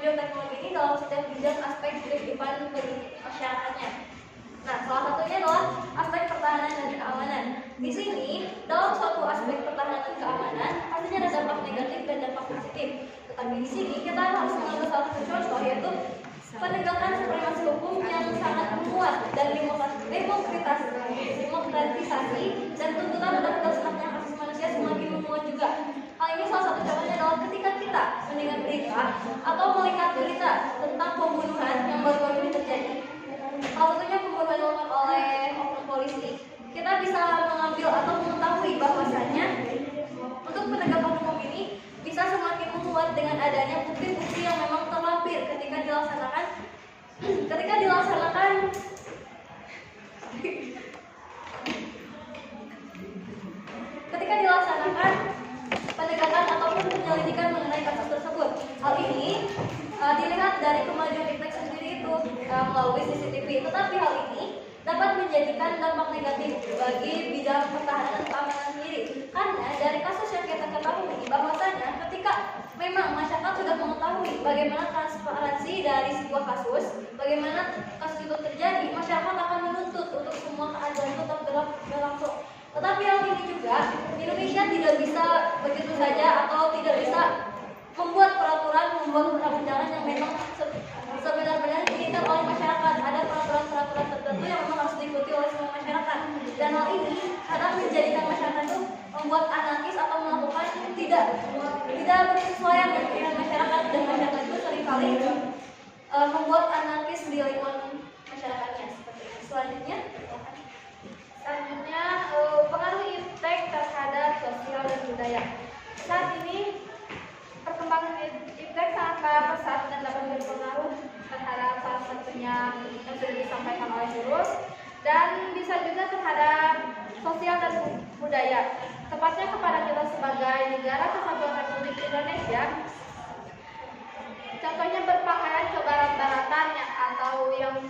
kemajuan teknologi ini dalam setiap bidang aspek kehidupan masyarakatnya. Nah, salah satunya adalah aspek pertahanan dan keamanan. Di sini, dalam suatu aspek pertahanan dan keamanan, pastinya ada dampak negatif dan dampak positif. Tetapi di sini kita harus mengambil salah satu contoh, yaitu penegakan supremasi hukum yang sangat menguat dan demokratisasi dan tuntutan terhadap hak asasi manusia semakin menguat juga. Hal ini salah satu contohnya adalah ketika kita mendengar berita atau melihat berita tentang pembunuhan yang baru-baru ini terjadi. Salah satunya pembunuhan dilakukan oleh oknum polisi. Kita bisa mengambil atau mengetahui bahwasannya untuk penegakan hukum ini bisa semakin menguat dengan adanya bukti-bukti yang memang terlampir ketika dilaksanakan penegakan ataupun penyelidikan mengenai kasus tersebut. Hal ini dilihat dari kemajuan iptek sendiri itu melalui CCTV. Tetapi hal ini dapat menjadikan dampak negatif bagi bidang pertahanan dan keamanan sendiri. Karena dari kasus yang kita ketahui bahwasanya ketika memang masyarakat sudah mengetahui bagaimana transparansi dari sebuah kasus, bagaimana kasus itu terjadi, masyarakat akan menuntut untuk semua keadilan itu tetap berlangsung. Tetapi hal ini juga Indonesia tidak bisa begitu saja atau tidak bisa membuat peraturan, membuat undang-undangan yang memang sebenar-benarnya diinginkan oleh masyarakat. Ada peraturan-peraturan tertentu yang memang harus diikuti oleh semua masyarakat. Dan hal ini kadang menjadikan masyarakat itu membuat anarkis atau melakukan tidak bersesuaian dengan keinginan masyarakat, dan masyarakat itu seringkali membuat anarkis di lingkungan masyarakatnya. Seperti itu. Selanjutnya, pengaruh iptek terhadap sosial dan budaya. Saat ini perkembangan iptek sangat pesat dan dapat berpengaruh terhadap salah satunya yang sudah disampaikan oleh Jurus, dan bisa juga terhadap sosial dan budaya. Tepatnya kepada kita sebagai negara kesatuan Republik Indonesia. Contohnya berpakaian kebarat-baratan atau yang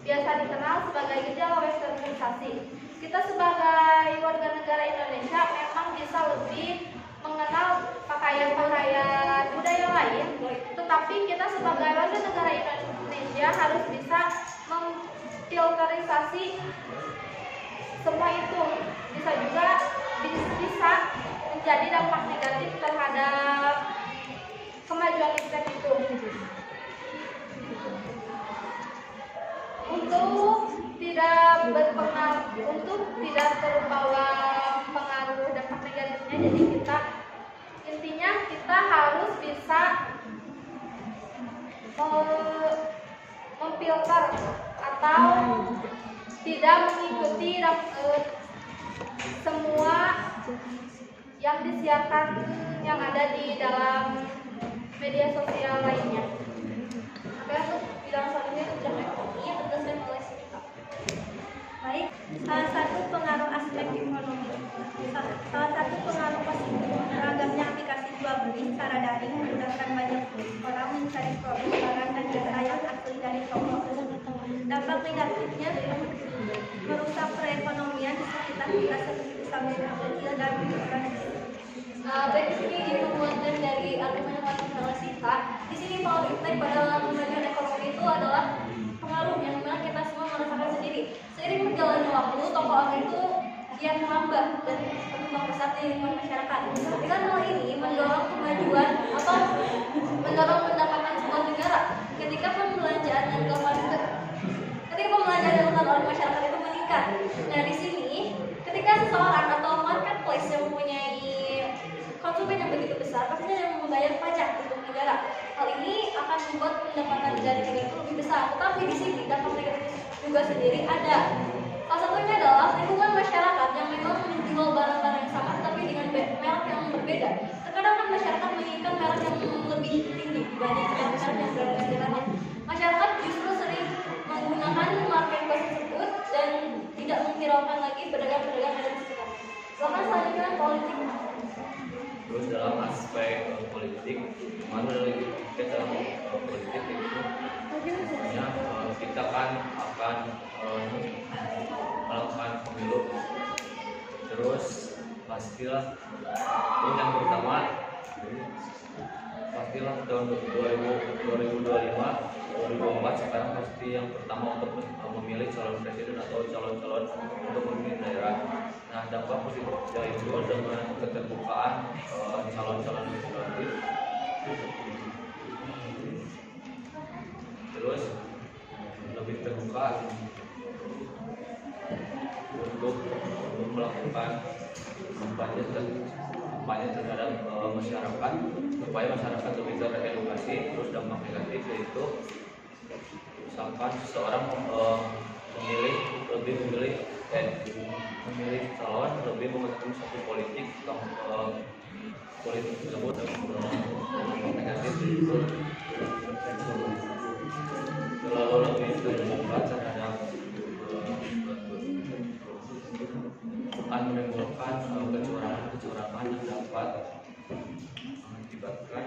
biasa dikenal sebagai gejala westernisasi. Kita sebagai warga negara Indonesia memang bisa lebih mengenal pakaian-pakaian budaya lain, tetapi kita sebagai warga negara Indonesia harus bisa memfilterisasi semua itu. Bisa juga menjadi dampak negatif terhadap kemajuan iptek itu. Untuk tidak terbawa pengaruh dampak negatifnya, jadi kita harus bisa memfilter atau tidak mengikuti semua yang disiarkan yang ada di dalam media sosial lainnya. Oke, untuk bidang selanjutnya itu bidang ekonomi yang terdesak oleh Sita. Baik, salah satu pengaruh aspek ekonomi. Salah satu pengaruh positif beragamnya aplikasi jual beli secara daring memudahkan banyak orang mencari produk barang dan jasa yang asli dari toko. Dampak negatifnya merusak perekonomian di sekitar kita seperti sambil kecil dan berorganisasi. Baik, di sini dimuatkan dari argumen yang oleh Sita. Di sini pengaruh iptek pada kemajuan ekonomi itu adalah pengaruh yang mana kita semua merasakan sendiri. Seiring berjalannya waktu, toko online itu kian menambah dan berkembang pesat di lingkungan masyarakat. Dengan hal ini mendorong kemajuan atau mendorong pendapatan sebuah negara. Ketika pembelanjaan yang dilakukan oleh masyarakat itu meningkat. Nah, di sini ketika seseorang atau marketplace yang mempunyai konsumen yang begitu besar, pastinya yang membayar pajak untuk negara. Hal ini akan membuat pendapatan dari negara itu lebih besar. Tetapi di sini dampak negatif juga sendiri ada. Salah satunya adalah lingkungan masyarakat yang memang menjual barang-barang yang sama tapi dengan merek yang berbeda. Terkadang kan masyarakat menginginkan merek yang lebih tinggi dibandingkan merek yang berbeda. Masyarakat justru sering menggunakan marketplace tersebut dan tidak menghiraukan lagi pedagang-pedagang yang ada di sekitar. Bahkan selanjutnya politik. Terus dalam aspek politik, mana kita dalam politik itu misalnya kita kan akan melakukan pemilu, terus pastilah yang pertama pastilah tahun 2024 sekarang pasti yang pertama untuk memilih calon presiden atau calon-calon untuk memimpin daerah. Nah, dampak positifnya itu dengan keterbukaan calon-calon legislatif, terus lebih terbuka untuk melakukan kampanye terhadap masyarakat supaya masyarakat lebih teredukasi. Terus dampak negatif yaitu misalkan seseorang memilih calon lebih mengetahui satu politik tersebut dampak negatif itu terlalu lebih terbuka terhadap akan menimbulkan kecurangan yang dapat mengakibatkan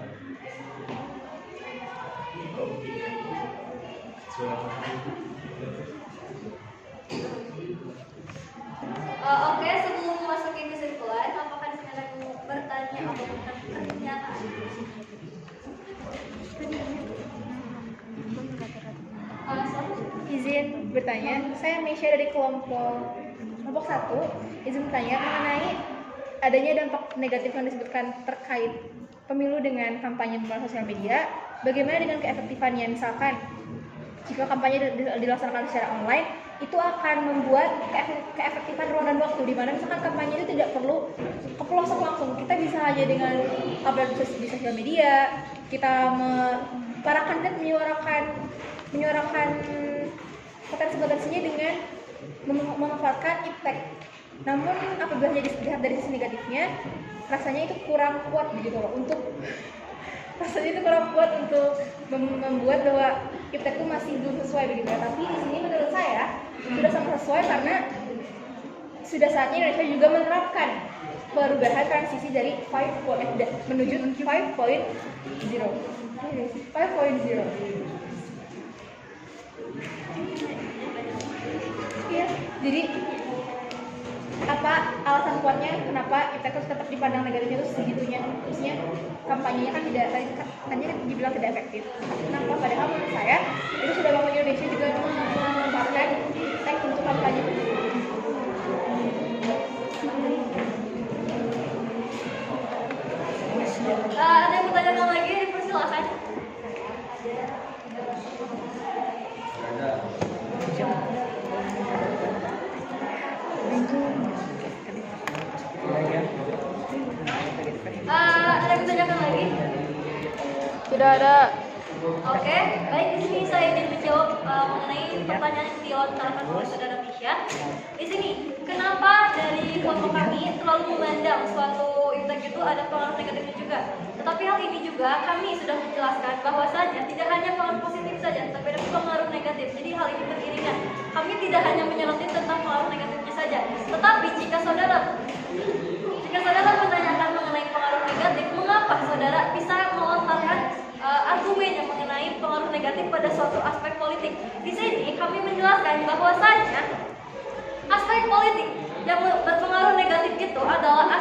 Oke, sebelum masuk ke kesimpulan, apakah di sini ada yang mau bertanya atau pernyataan? Izin bertanya, saya Mesya dari kelompok 1. Izin bertanya mengenai adanya dampak negatif yang disebutkan terkait pemilu dengan kampanye melalui sosial media. Bagaimana dengan keefektifannya? Misalkan jika kampanye dilaksanakan secara online, itu akan membuat keefektifan ruang dan waktu, di mana misalkan kampanye itu tidak perlu ke pelosok langsung. Kita bisa hanya dengan upload di sosial media, kita para kandidat menyuarakan potensi-potensinya dengan memanfaatkan impact. Namun apabila dilihat dari sisi negatifnya, rasanya itu kurang kuat begitu loh untuk membuat bahwa impact itu masih belum sesuai begitu ya. Tapi di sini menurut saya sudah sangat sesuai karena sudah saatnya Indonesia juga menerapkan perubahan transisi dari menuju 5.0. Iya, jadi apa alasan kuatnya kenapa impact itu tetap dipandang negatifnya itu segitunya? Maksudnya kampanyenya kan dibilang tidak efektif. Kenapa? Padahal menurut saya itu sudah waktu Indonesia juga memanfaatkan impact untuk kampanye. Ada yang bertanya lagi? Dipersilakan. Ada yang bertanyakan lagi? Sudah ada. Oke, baik, di sini saya ingin menjawab mengenai pertanyaan yang dilontarkan oleh saudara Mesya. Di sini, kenapa dari kelompok kami terlalu memandang suatu impact itu ada pengaruh negatifnya juga? Tetapi hal ini juga kami sudah menjelaskan bahwasanya tidak hanya pengaruh positif saja, tapi ada pengaruh negatif. Jadi hal ini beriringan. Kami tidak hanya menyoroti tentang pengaruh negatifnya saja, tetapi jika saudara menanyakan mengenai pengaruh negatif, mengapa saudara bisa melontarkan argumen yang mengenai pengaruh negatif pada suatu aspek politik? Di sini kami menjelaskan bahwasanya aspek politik yang berpengaruh negatif itu adalah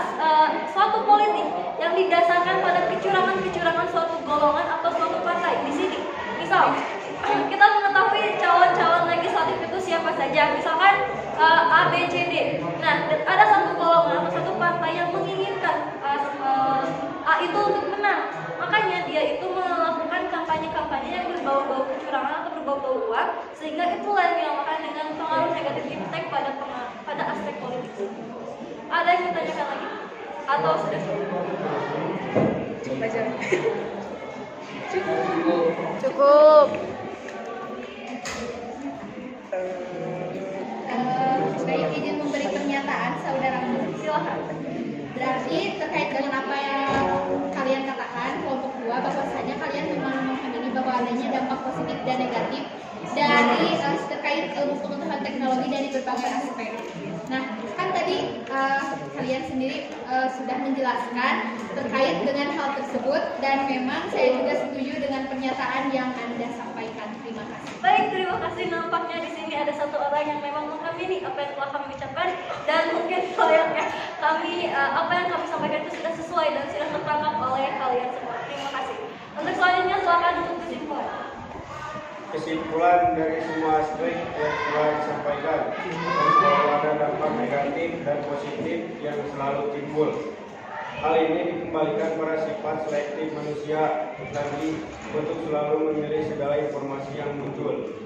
suatu politik yang didasarkan pada kecurangan suatu golongan atau suatu partai. Di sini, misal kita mengetahui calon-calon legislatif itu siapa saja, misalkan A, B, C, D. Nah, ada satu golongan atau satu partai yang menginginkan A itu untuk menang. Makanya dia itu melakukan kampanye-kampanye yang berbau-bau kecurangan atau berbau-bau uang, sehingga itulah yang dinamakan dengan pengaruh negatif impact pada aspek politik. Ada yang ditanyakan lagi? Atau sudah cukup? Cukup aja. Cukup. Baik, izin memberi pernyataan, saudara. Silakan. Berarti terkait dengan apa yang kalian katakan, kelompok 2, bahwasanya kalian memang memahami bahwa adanya dampak positif dan negatif dari terkait ilmu pengetahuan teknologi dari berbagai aspek. Nah, kan tadi kalian sendiri sudah menjelaskan terkait dengan hal tersebut, dan memang saya juga setuju dengan pernyataan yang Anda sampaikan. Terima kasih. Baik, terima kasih. Nampaknya di sini ada satu orang yang memang mengamini apa yang telah kami ucapkan, dan mungkin layaknya kami apa yang kami sampaikan itu sudah sesuai dan sudah tertangkap oleh kalian semua. Terima kasih. kesimpulan dari semua aspek yang telah disampaikan, selalu ada dampak negatif dan positif yang selalu timbul. Hal ini dikembalikan pada sifat selektif manusia tadi untuk selalu memilih segala informasi yang muncul.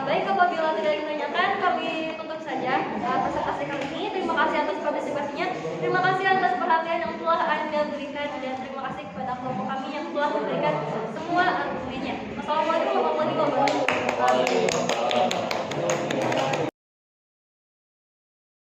Baik, apabila tidak ditanyakan, kami tutup saja presentasi kali ini. Terima kasih atas partisipasinya. Terima kasih atas perhatian yang telah Anda berikan, dan terima kasih kepada kelompok kami yang telah memberikan semua argumennya. Wassalamualaikum warahmatullahi wabarakatuh.